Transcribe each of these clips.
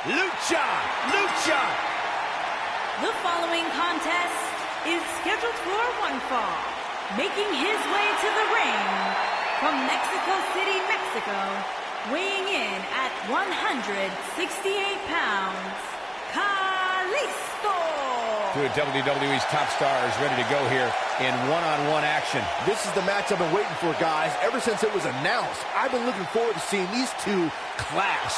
Lucha! Lucha! The following contest is scheduled for one fall. Making his way to the ring from Mexico City, Mexico, weighing in at 168 pounds, Kalisto! Two of WWE's top stars ready to go here in one-on-one action. This is the match I've been waiting for, guys. Ever since it was announced, I've been looking forward to seeing these two clash.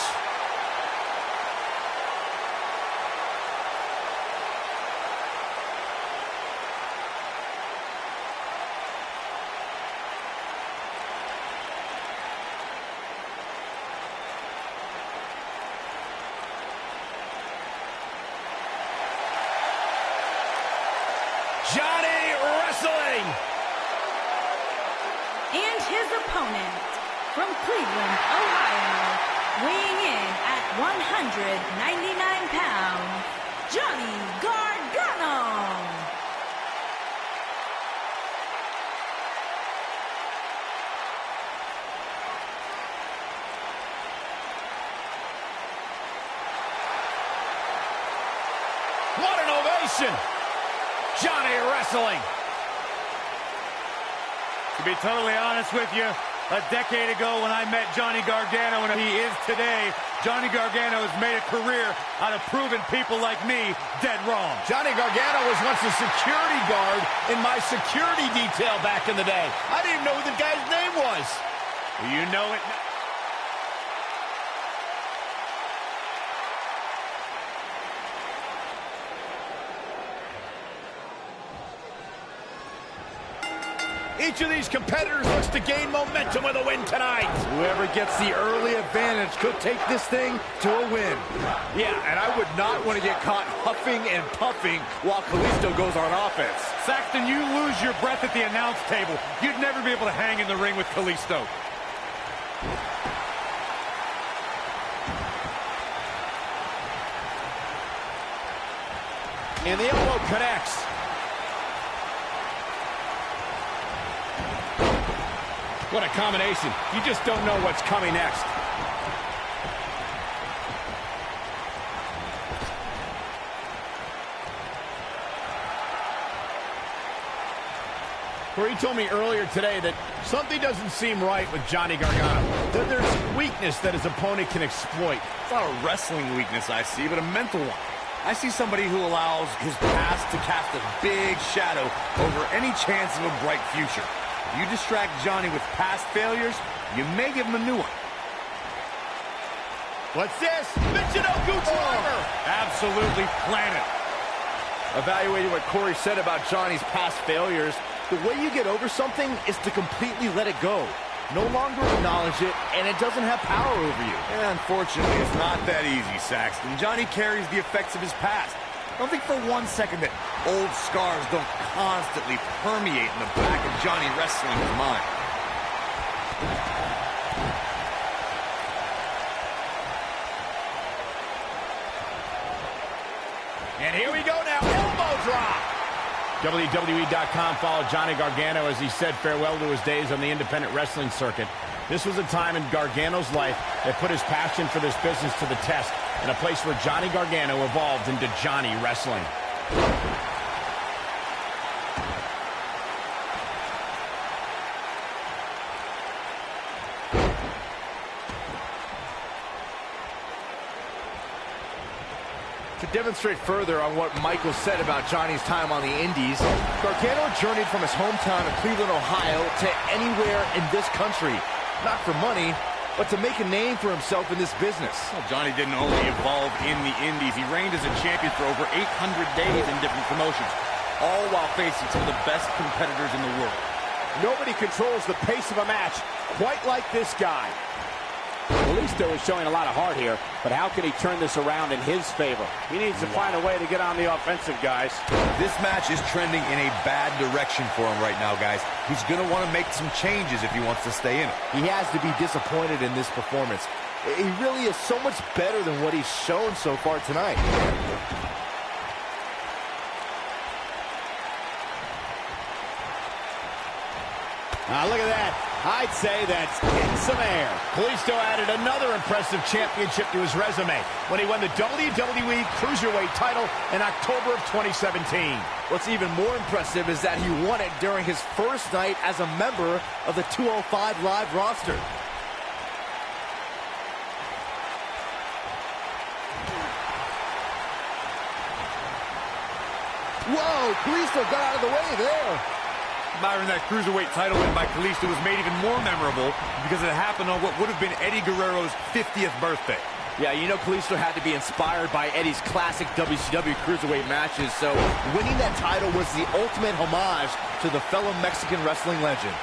Johnny Wrestling! And his opponent from Cleveland, Ohio, weighing in at 199 pounds, Johnny Gargano! What an ovation! Johnny Wrestling! To be totally honest with you, a decade ago when I met Johnny Gargano and he is today, Johnny Gargano has made a career out of proving people like me dead wrong. Johnny Gargano was once a security guard in my security detail back in the day. I didn't even know what the guy's name was. You know it. Each of these competitors looks to gain momentum with a win tonight. Whoever gets the early advantage could take this thing to a win. Yeah, and I would not want to get caught huffing and puffing while Kalisto goes on offense. Saxton, you lose your breath at the announce table. You'd never be able to hang in the ring with Kalisto. And the elbow connects. What a combination. You just don't know what's coming next. Corey told me earlier today that something doesn't seem right with Johnny Gargano. That there's weakness that his opponent can exploit. It's not a wrestling weakness I see, but a mental one. I see somebody who allows his past to cast a big shadow over any chance of a bright future. You distract Johnny with past failures, you may give him a new one. What's this? Michinoku driver! Absolutely planet. Evaluating what Corey said about Johnny's past failures, the way you get over something is to completely let it go. No longer acknowledge it, and it doesn't have power over you. And unfortunately, it's not that easy, Saxton. Johnny carries the effects of his past. Don't think for 1 second that old scars don't constantly permeate in the back of Johnny Wrestling's mind. And here we go now, elbow drop! WWE.com followed Johnny Gargano as he said farewell to his days on the independent wrestling circuit. This was a time in Gargano's life that put his passion for this business to the test, and a place where Johnny Gargano evolved into Johnny Wrestling. To demonstrate further on what Michael said about Johnny's time on the Indies, Gargano journeyed from his hometown of Cleveland, Ohio to anywhere in this country. Not for money, but to make a name for himself in this business. Well, Johnny didn't only evolve in the Indies. He reigned as a champion for over 800 days in different promotions, all while facing some of the best competitors in the world. Nobody controls the pace of a match quite like this guy. Kalisto is showing a lot of heart here, but how can he turn this around in his favor? He needs to find a way to get on the offensive, guys. This match is trending in a bad direction for him right now, guys. He's going to want to make some changes if he wants to stay in it. He has to be disappointed in this performance. He really is so much better than what he's shown so far tonight. Look at that. I'd say that's getting some air. Kalisto added another impressive championship to his resume when he won the WWE Cruiserweight title in October of 2017. What's even more impressive is that he won it during his first night as a member of the 205 Live roster. Whoa, Kalisto got out of the way there. Byron, that Cruiserweight title win by Kalisto was made even more memorable because it happened on what would have been Eddie Guerrero's 50th birthday. Yeah, you know Kalisto had to be inspired by Eddie's classic WCW Cruiserweight matches, so winning that title was the ultimate homage to the fellow Mexican wrestling legend.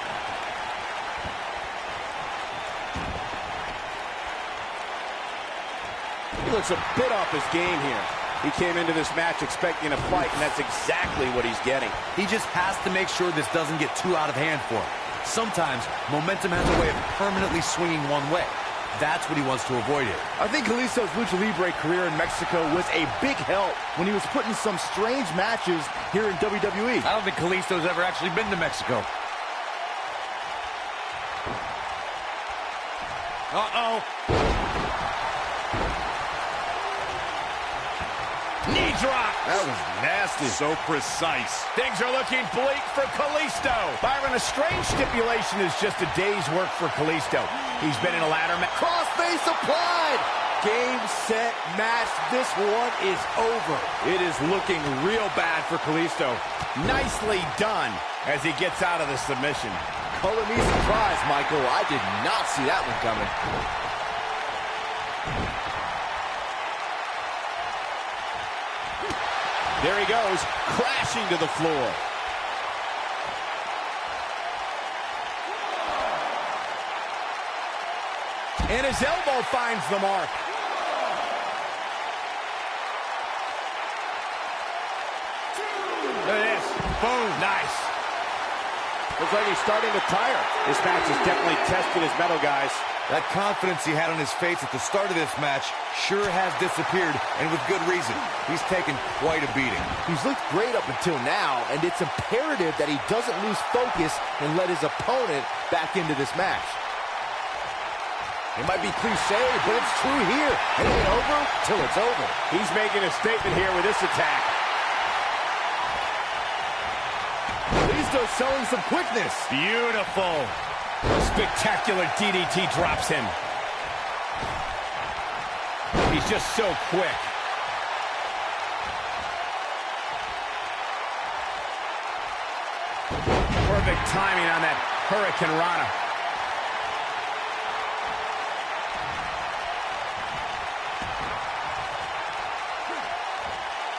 He looks a bit off his game here. He came into this match expecting a fight, and that's exactly what he's getting. He just has to make sure this doesn't get too out of hand for him. Sometimes, momentum has a way of permanently swinging one way. That's what he wants to avoid here. I think Kalisto's Lucha Libre career in Mexico was a big help when he was put in some strange matches here in WWE. I don't think Kalisto's ever actually been to Mexico. Uh-oh. Knee drop. That was nasty. So precise. Things are looking bleak for Kalisto. Byron, a strange stipulation is just a day's work for Kalisto. He's been in a ladder match. Crossface applied. Game, set, match. This one is over. It is looking real bad for Kalisto. Nicely done as he gets out of the submission. Color me surprised, Michael. I did not see that one coming. There he goes, crashing to the floor. And his elbow finds the mark. Look at this. Boom. Nice. Looks like he's starting to tire. This match has definitely tested his mettle, guys. That confidence he had on his face at the start of this match sure has disappeared, and with good reason. He's taken quite a beating. He's looked great up until now, and it's imperative that he doesn't lose focus and let his opponent back into this match. It might be cliche, but it's true here. It ain't over till it's over. He's making a statement here with this attack. Kalisto's showing some quickness. Beautiful. A spectacular DDT drops him. He's just so quick. Perfect timing on that Hurricane Rana.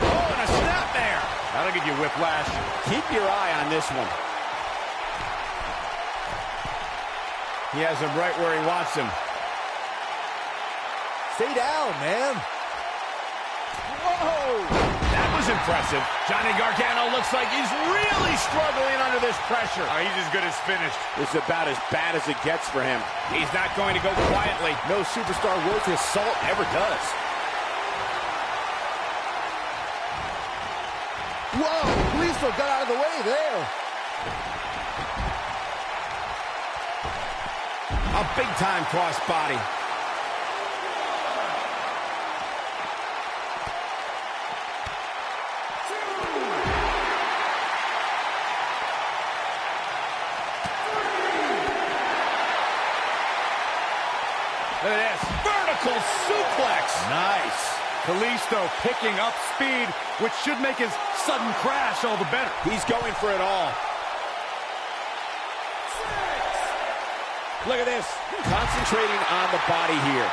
Oh, and a snap there. That'll give you whiplash. Keep your eye on this one. He has him right where he wants him. Stay down, man. Whoa! That was impressive. Johnny Gargano looks like he's really struggling under this pressure. Oh, he's as good as finished. This is about as bad as it gets for him. He's not going to go quietly. No superstar worth his salt ever does. Whoa! Kalisto got out of the way there. A big-time cross-body. Look at this. Vertical suplex. Nice. Kalisto picking up speed, which should make his sudden crash all the better. He's going for it all. Look at this. Concentrating on the body here.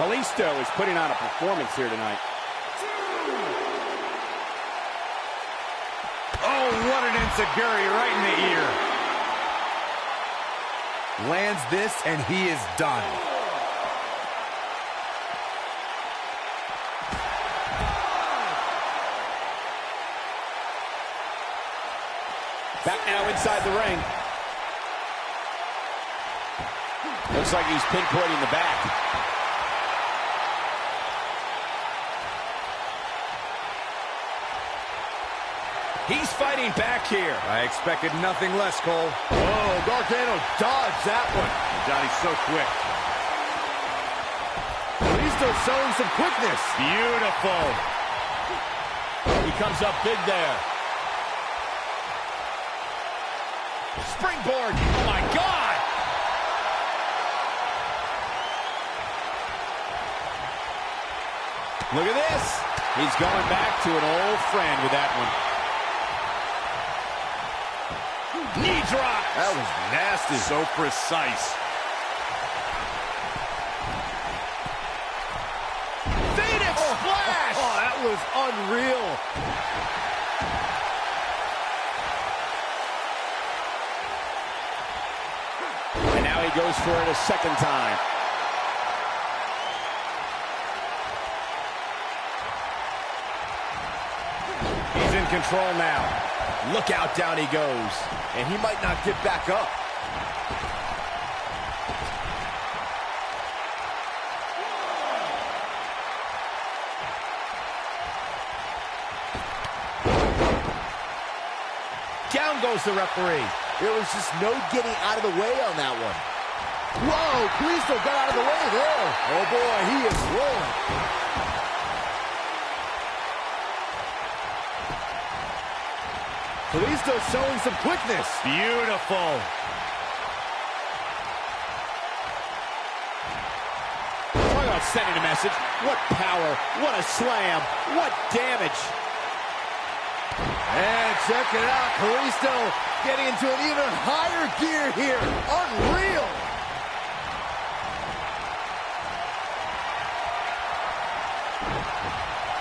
Kalisto is putting on a performance here tonight. Oh, what an enziguri right in the ear. Lands this, and he is done. Back now inside the ring. Looks like he's pinpointing the back. He's fighting back here. I expected nothing less, Cole. Oh, Gargano dodged that one. Johnny's so quick. Kalisto showing some quickness. Beautiful. He comes up big there. Springboard. Oh, my God. Look at this. He's going back to an old friend with that one. Knee drop. That was nasty. So precise. Phoenix splash. Oh, that was unreal. And now he goes for it a second time. He's in control now. Look out, down he goes. And he might not get back up. Down goes the referee. There was just no getting out of the way on that one. Whoa, Kalisto got out of the way there. Oh boy, he is rolling. Kalisto showing some quickness. Beautiful. Talk about sending a message. What power, what a slam, what damage. And check it out, Kalisto getting into an even higher gear here. Unreal.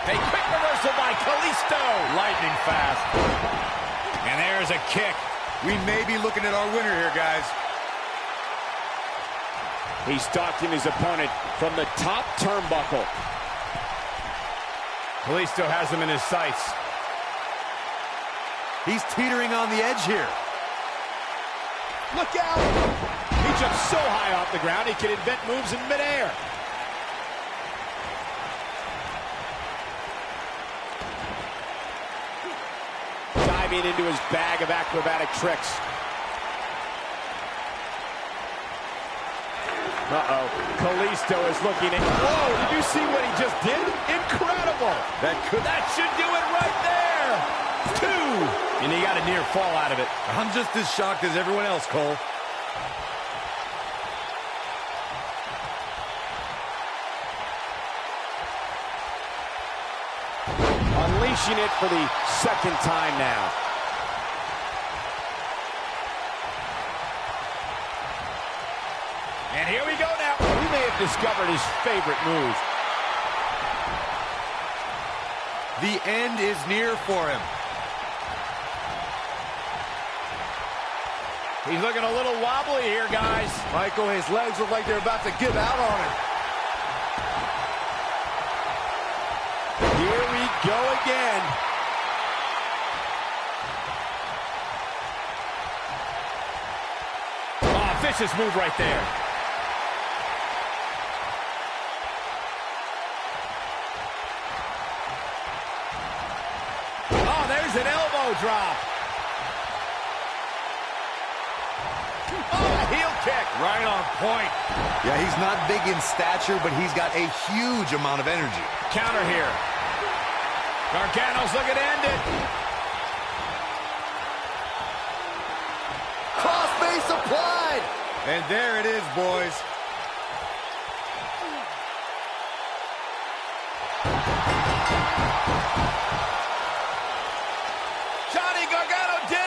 A quick reversal by Kalisto. Lightning fast. And there's a kick. We may be looking at our winner here, guys. He's stalking his opponent from the top turnbuckle. Kalisto has him in his sights. He's teetering on the edge here. Look out! He jumps so high off the ground, he can invent moves in midair. Diving into his bag of acrobatic tricks. Uh-oh. Kalisto is looking at... Whoa, did you see what he just did? Incredible! That should do it right there! 2! And he got a near fall out of it. I'm just as shocked as everyone else, Cole. Unleashing it for the second time now. And here we go now. We may have discovered his favorite move. The end is near for him. He's looking a little wobbly here, guys. Michael, his legs look like they're about to give out on him. Here we go again. Oh, vicious move right there. Oh, there's an elbow drop. Heel kick. Right on point. Yeah, he's not big in stature, but he's got a huge amount of energy. Counter here. Gargano's looking to end it. Crossface applied. And there it is, boys. Johnny Gargano did